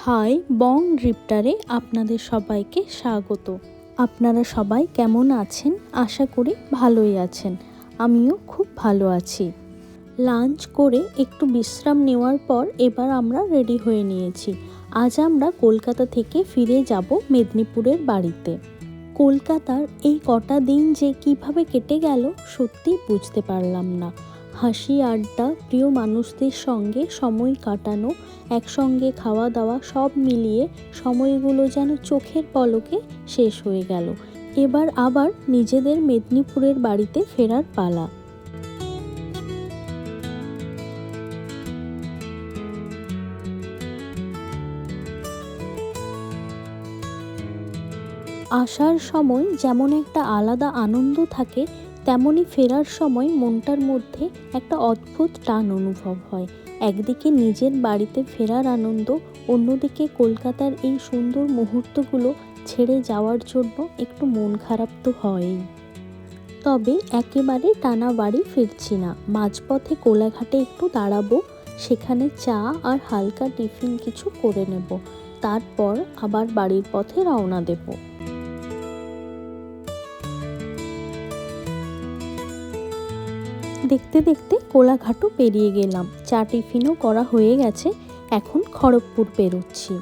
High বং ড্রিফটারে আপনাদের সবাইকে স্বাগত। আপনারা সবাই কেমন আছেন? আশা করি ভালোই আছেন। আমিও খুব ভালো আছি। লাঞ্চ করে একটু বিশ্রাম নেওয়ার পর এবার আমরা রেডি হয়ে নিয়েছি। আজ আমরা কলকাতা থেকে ফিরে যাব মেদিনীপুরের বাড়িতে। কলকাতার এই কটা দিন যে কিভাবে কেটে গেল সত্যিই বুঝতে পারলাম না। হাসি আড্ডা, প্রিয় মানুষদের সঙ্গে সময় কাটানো, একসঙ্গে খাওয়া দাওয়া সব মিলিয়ে সময়গুলো যেন চোখের পলকে শেষ হয়ে গেল। এবার আবার নিজেদের মেদিনীপুরের বাড়িতে ফেরার পালা। আসার সময় যেমন একটা আলাদা আনন্দ থাকে, তেমনি ফেরার সময় মনটার মধ্যে একটা অদ্ভুত টান অনুভব হয়। একদিকে নিজের বাড়িতে ফেরার আনন্দ, অন্যদিকে কলকাতার এই সুন্দর মুহূর্তগুলো ছেড়ে যাওয়ার জন্য একটু মন খারাপ তো হয়ই। তবে একেবারে টানা বাড়ি ফিরছি না। মাঝপথে কোলাঘাটে একটু দাঁড়াবো, সেখানে চা আর হালকা টিফিন কিছু করে নেব, তারপর আবার বাড়ির পথে রওনা দেব। দেখতে দেখতে কোলাঘাটও পেরিয়ে গেলাম। চা টিফিনও করা হয়ে গেছে, এখন খড়গপুর পেরোচ্ছি।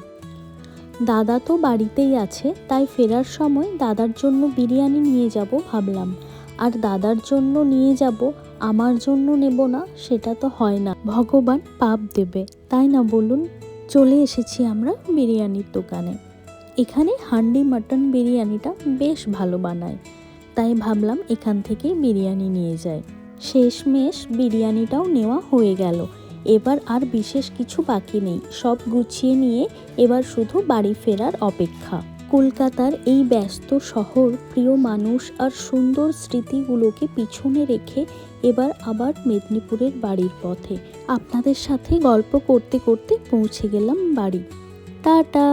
দাদা তো বাড়িতেই আছে, তাই ফেরার সময় দাদার জন্য বিরিয়ানি নিয়ে যাব ভাবলাম। আর দাদার জন্য নিয়ে যাব, আমার জন্য নেব না সেটা তো হয় না, ভগবান পাপ দেবে, তাই না বলুন? চলে এসেছি আমরা বিরিয়ানির দোকানে। এখানে হান্ডি মাটন বিরিয়ানিটা বেশ ভালো বানায়, তাই ভাবলাম এখান থেকেই বিরিয়ানি নিয়ে যাই। শেষমেশ বিরিয়ানিটাও নেওয়া হয়ে গেল। এবার আর বিশেষ কিছু বাকি নেই, সব গুছিয়ে নিয়ে এবার শুধু বাড়ি ফেরার অপেক্ষা। কলকাতার এই ব্যস্ত শহর, প্রিয় মানুষ আর সুন্দর স্মৃতিগুলোকে পিছনে রেখে এবার আবার মেদিনীপুরের বাড়ির পথে। আপনাদের সাথে গল্প করতে করতে পৌঁছে গেলাম বাড়ি। টাটা।